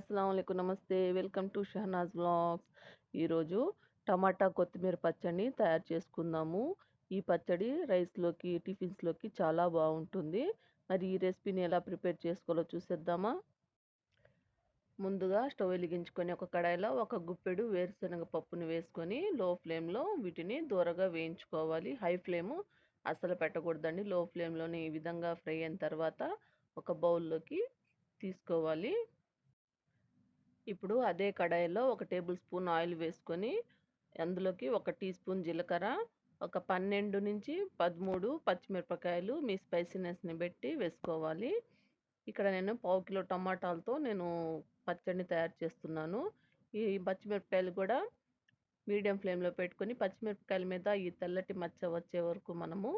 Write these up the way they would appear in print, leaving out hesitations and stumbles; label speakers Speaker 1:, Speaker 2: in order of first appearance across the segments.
Speaker 1: అస్సలాముఅలైకుం. నమస్తే. Welcome to Shahnaz vlogs. ఈరోజు టమాటా కొత్తిమీర పచ్చడిని తయారు చేసుకుందాము. ఈ పచ్చడి రైస్‌లోకి, టిఫిన్స్‌లోకి చాలా బావుంటుంది. మరి ఈ రెసిపీని ఎలా ప్రిపేర్ చేసుకోవాలో చూసేద్దామా? ముందుగా స్టవ్ వెలిగించుకొని ఒక కడాయిలో ఒక గుప్పెడు వేరుశనగ పప్పుని వేసుకొని లో ఫ్లేమ్‌లో వీటిని దోరగా వేయించుకోవాలి. హై ఫ్లేము అస్సలు పెట్టకూడదండి. లో ఫ్లేమ్‌లోనే ఈ విధంగా ఫ్రై అయిన తర్వాత ఒక బౌల్‌లోకి తీసుకోవాలి. ఇప్పుడు అదే కడాయిలో ఒక టేబుల్ స్పూన్ ఆయిల్ వేసుకొని అందులోకి ఒక టీ స్పూన్ జీలకర్ర, ఒక 12-13 పచ్చిమిరపకాయలు మీ స్పైసీనెస్‌ని బట్టి వేసుకోవాలి. ఇక్కడ నేను పావు కిలో టమాటాలతో పచ్చడిని తయారు చేస్తున్నాను. ఈ పచ్చిమిరపకాయలు కూడా మీడియం ఫ్లేమ్‌లో పెట్టుకొని పచ్చిమిరపకాయల మీద ఈ తెల్లటి మచ్చ వచ్చే వరకు మనము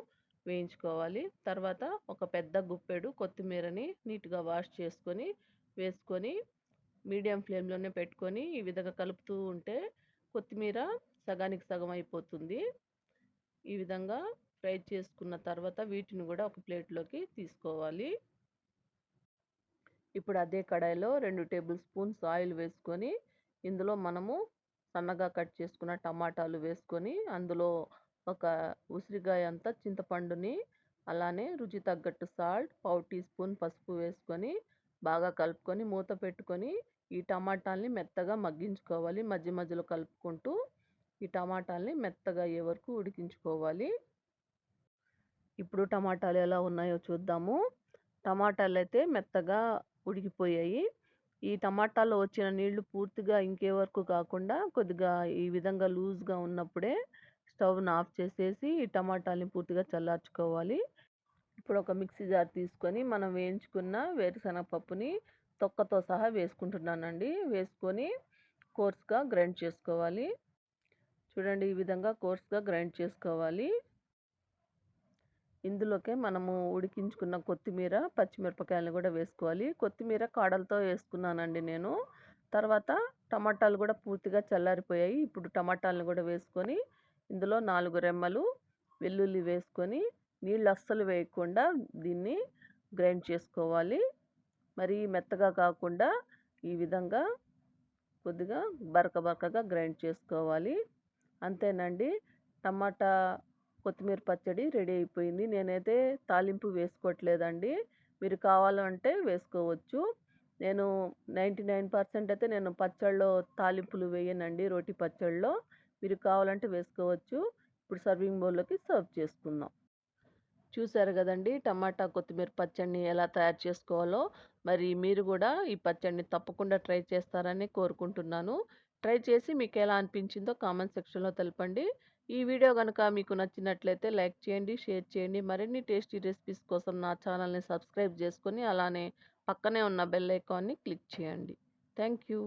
Speaker 1: వేయించుకోవాలి. తర్వాత ఒక పెద్ద గుప్పెడు కొత్తిమీరని నీట్‌గా వాష్ చేసుకొని వేసుకొని మీడియం ఫ్లేమ్‌లోనే పెట్టుకొని ఈ విధంగా కలుపుతూ ఉంటే కొత్తిమీర సగానికి సగం అయిపోతుంది. ఈ విధంగా ఫ్రై చేసుకున్న తర్వాత వీటిని కూడా ఒక ప్లేట్‌లోకి తీసుకోవాలి. ఇప్పుడు అదే కడాయిలో 2 టేబుల్ స్పూన్స్ ఆయిల్ వేసుకొని ఇందులో మనము సన్నగా కట్ చేసుకున్న టమాటాలు వేసుకొని అందులో ఒక ఉసిరికాయ అంత చింతపండుని అలానే రుచి తగ్గట్టు సాల్ట్, పావు టీ స్పూన్ పసుపు వేసుకొని బాగా కలుపుకొని మూత పెట్టుకొని ఈ టమాటాల్ని మెత్తగా మగ్గించుకోవాలి. మధ్య మధ్యలో కలుపుకుంటూ ఈ టమాటాల్ని మెత్తగా అయ్యే వరకు ఉడికించుకోవాలి. ఇప్పుడు టమాటాలు ఎలా ఉన్నాయో చూద్దాము. టమాటాలైతే మెత్తగా ఉడికిపోయాయి. ఈ టమాటాలో వచ్చిన నీళ్లు పూర్తిగా ఇంకే వరకు కాకుండా కొద్దిగా ఈ విధంగా లూజ్‌గా ఉన్నప్పుడే స్టవ్‌ని ఆఫ్ చేసేసి ఈ టమాటాల్ని పూర్తిగా చల్లార్చుకోవాలి. ఇప్పుడు ఒక మిక్సీ జార్ తీసుకొని మనం వేయించుకున్న వేరుశనగ పప్పుని తొక్కతో సహా వేసుకుంటున్నానండి. వేసుకొని కోర్స్‌గా గ్రైండ్ చేసుకోవాలి. చూడండి ఈ విధంగా కోర్స్‌గా గ్రైండ్ చేసుకోవాలి. ఇందులోకే మనము ఉడికించుకున్న కొత్తిమీర, పచ్చిమిరపకాయలను కూడా వేసుకోవాలి. కొత్తిమీర కాడలతో వేసుకున్నానండి నేను. తర్వాత టమాటాలు కూడా పూర్తిగా చల్లారిపోయాయి. ఇప్పుడు టమాటాలను కూడా వేసుకొని ఇందులో 4 రెమ్మలు వెల్లుల్లి వేసుకొని నీళ్ళు అస్సలు వేయకుండా దీన్ని గ్రైండ్ చేసుకోవాలి. మరీ మెత్తగా కాకుండా ఈ విధంగా కొద్దిగా బరకగా గ్రైండ్ చేసుకోవాలి. అంతేనండి. టమాటా కొత్తిమీర పచ్చడి రెడీ అయిపోయింది. నేనైతే తాలింపు వేసుకోవట్లేదండి. మీరు కావాలంటే వేసుకోవచ్చు. నేను 99% అయితే నేను పచ్చడిలో తాలింపులు వేయనండి రోటి పచ్చడిలో. మీరు కావాలంటే వేసుకోవచ్చు. ఇప్పుడు సర్వింగ్ బౌల్‌లోకి సర్వ్ చేసుకుందాం. చూసారు గదండీ! టమాటా కొత్తిమీర పచ్చడిని ఎలా తయారు చేసుకోవాలో. మరి మీరు గూడా ఈ పచ్చడిని తప్పకుండా ట్రై చేస్తారని కోరుకుంటున్నాను. ట్రై చేసి మీకెలా అనిపించిందో కామెంట్ సెక్షన్‌లో తెలపండి. ఈ వీడియో గనుక మీకు నచ్చినట్లయితే లైక్ చేయండి, షేర్ చేయండి. మరిన్ని టేస్టీ రెసిపీస్ కోసం నా ఛానల్‌ని సబ్స్క్రైబ్ చేసుకొని అలానే పక్కనే ఉన్న బెల్ ఐకాన్‌ని క్లిక్ చేయండి. Thank you.